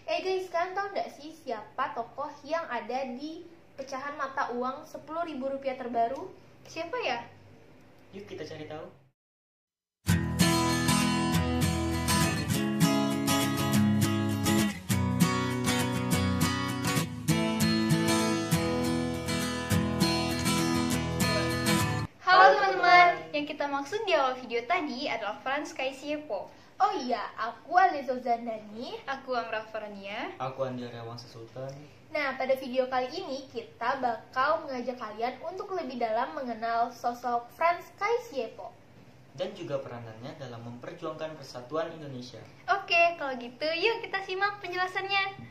Guys, kalian tau nggak sih siapa tokoh yang ada di pecahan mata uang Rp10.000 terbaru? Siapa ya? Yuk kita cari tahu. Halo teman-teman, yang kita maksud di awal video tadi adalah Franz Kaisiepo. Oh iya, aku Alizo Zandani. Aku Amrah Farania. Aku Andi Aryawansa Sultan. Nah, pada video kali ini kita bakal mengajak kalian untuk lebih dalam mengenal sosok Franz Kaisiepo Dan juga peranannya dalam memperjuangkan persatuan Indonesia. Oke, kalau gitu yuk kita simak penjelasannya.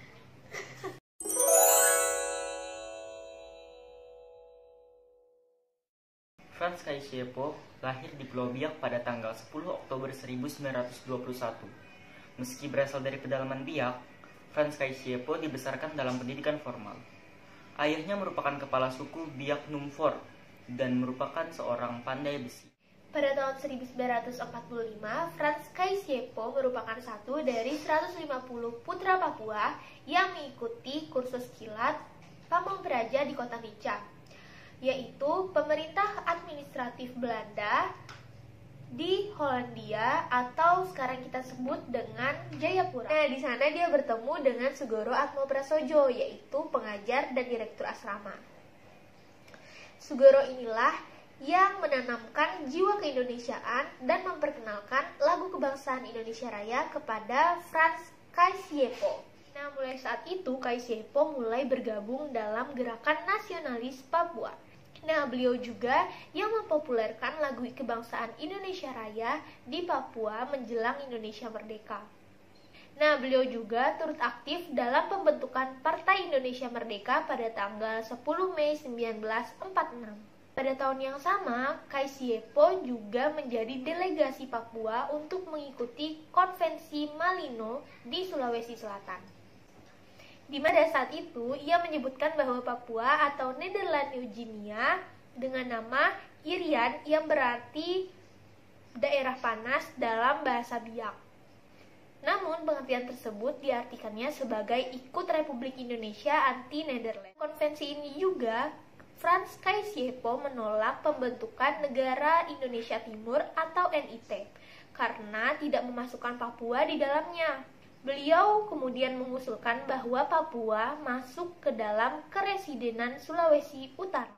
Franz Kaisiepo lahir di Pulau Biak pada tanggal 10 Oktober 1921. Meski berasal dari pedalaman Biak, Franz Kaisiepo dibesarkan dalam pendidikan formal. Ayahnya merupakan kepala suku Biak Numfor dan merupakan seorang pandai besi. Pada tahun 1945, Franz Kaisiepo merupakan satu dari 150 putra Papua yang mengikuti kursus kilat Pamong Praja di kota Rica, yaitu pemerintah administratif Belanda di Hollandia atau sekarang kita sebut dengan Jayapura. Nah, di sana dia bertemu dengan Sugoro Atmoprasojo, yaitu pengajar dan direktur asrama. Sugoro inilah yang menanamkan jiwa keindonesiaan dan memperkenalkan lagu kebangsaan Indonesia Raya kepada Franz Kaisiepo. Nah, mulai saat itu Kaisiepo mulai bergabung dalam gerakan nasionalis Papua. Nah, beliau juga yang mempopulerkan lagu kebangsaan Indonesia Raya di Papua menjelang Indonesia merdeka. Nah, beliau juga turut aktif dalam pembentukan Partai Indonesia Merdeka pada tanggal 10 Mei 1946. Pada tahun yang sama, Kaisiepo juga menjadi delegasi Papua untuk mengikuti Konvensi Malino di Sulawesi Selatan. Di mana saat itu ia menyebutkan bahwa Papua atau Nederland New Guinea dengan nama Irian yang berarti daerah panas dalam bahasa Biak. Namun pengertian tersebut diartikannya sebagai ikut Republik Indonesia anti Nederland. Konvensi ini juga Franz Kaisiepo menolak pembentukan Negara Indonesia Timur atau NIT karena tidak memasukkan Papua di dalamnya. Beliau kemudian mengusulkan bahwa Papua masuk ke dalam Keresidenan Sulawesi Utara.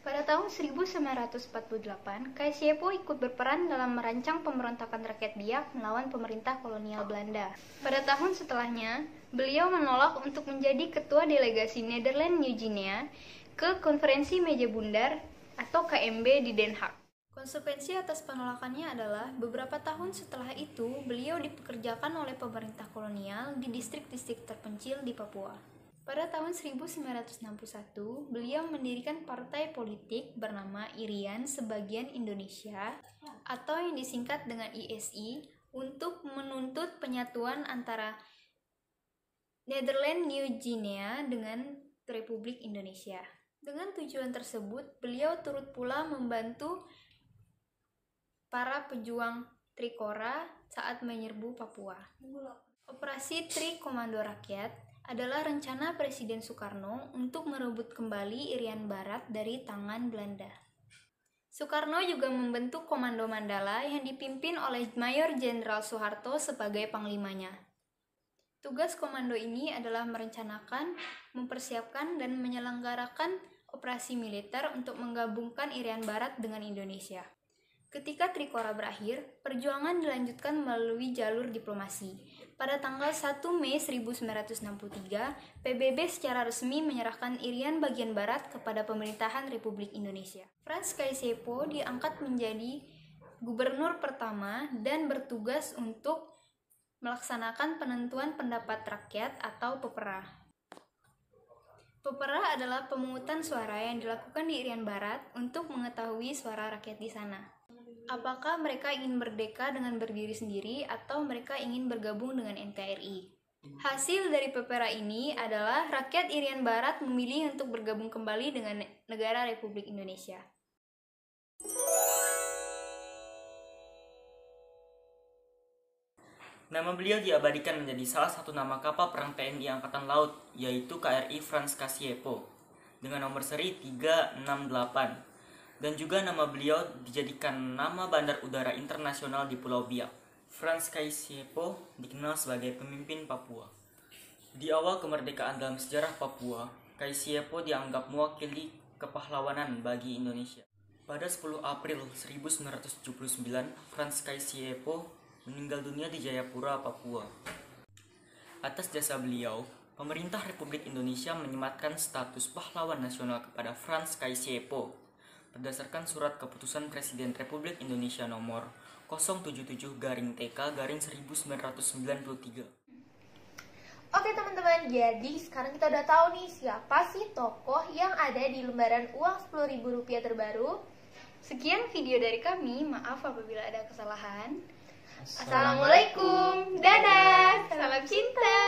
Pada tahun 1948, Kaisiepo ikut berperan dalam merancang pemberontakan rakyat Biak melawan pemerintah kolonial Belanda. Pada tahun setelahnya, beliau menolak untuk menjadi ketua delegasi Nederland New Guinea ke Konferensi Meja Bundar atau KMB di Den Haag. Konsekuensi atas penolakannya adalah beberapa tahun setelah itu beliau dipekerjakan oleh pemerintah kolonial di distrik-distrik terpencil di Papua. Pada tahun 1961, beliau mendirikan partai politik bernama Irian Sebagian Indonesia atau yang disingkat dengan ISI untuk menuntut penyatuan antara Nederland New Guinea dengan Republik Indonesia. Dengan tujuan tersebut, beliau turut pula membantu para pejuang Trikora saat menyerbu Papua. Operasi Tri Komando Rakyat adalah rencana Presiden Soekarno untuk merebut kembali Irian Barat dari tangan Belanda. Soekarno juga membentuk Komando Mandala yang dipimpin oleh Mayor Jenderal Soeharto sebagai panglimanya. Tugas komando ini adalah merencanakan, mempersiapkan, dan menyelenggarakan operasi militer untuk menggabungkan Irian Barat dengan Indonesia. Ketika Trikora berakhir, perjuangan dilanjutkan melalui jalur diplomasi. Pada tanggal 1 Mei 1963, PBB secara resmi menyerahkan Irian bagian barat kepada pemerintahan Republik Indonesia. Franz Kaisiepo diangkat menjadi gubernur pertama dan bertugas untuk melaksanakan penentuan pendapat rakyat atau pepera. Pepera adalah pemungutan suara yang dilakukan di Irian Barat untuk mengetahui suara rakyat di sana. Apakah mereka ingin merdeka dengan berdiri sendiri atau mereka ingin bergabung dengan NKRI? Hasil dari pepera ini adalah rakyat Irian Barat memilih untuk bergabung kembali dengan negara Republik Indonesia. Nama beliau diabadikan menjadi salah satu nama kapal perang TNI Angkatan Laut, yaitu KRI Franz Kasiepo, dengan nomor seri 368. Dan juga nama beliau dijadikan nama bandar udara internasional di Pulau Biak. Franz Kasiepo dikenal sebagai pemimpin Papua. Di awal kemerdekaan dalam sejarah Papua, Kasiepo dianggap mewakili kepahlawanan bagi Indonesia. Pada 10 April 1979, Franz Kasiepo meninggal dunia di Jayapura, Papua. Atas jasa beliau, pemerintah Republik Indonesia menyematkan status pahlawan nasional kepada Franz Kasiepo berdasarkan surat keputusan Presiden Republik Indonesia nomor 077-TK-1993. Oke teman-teman, jadi sekarang kita udah tahu nih siapa sih tokoh yang ada di lembaran uang Rp10.000 terbaru. Sekian video dari kami, maaf apabila ada kesalahan. Assalamualaikum, dadah, salam cinta.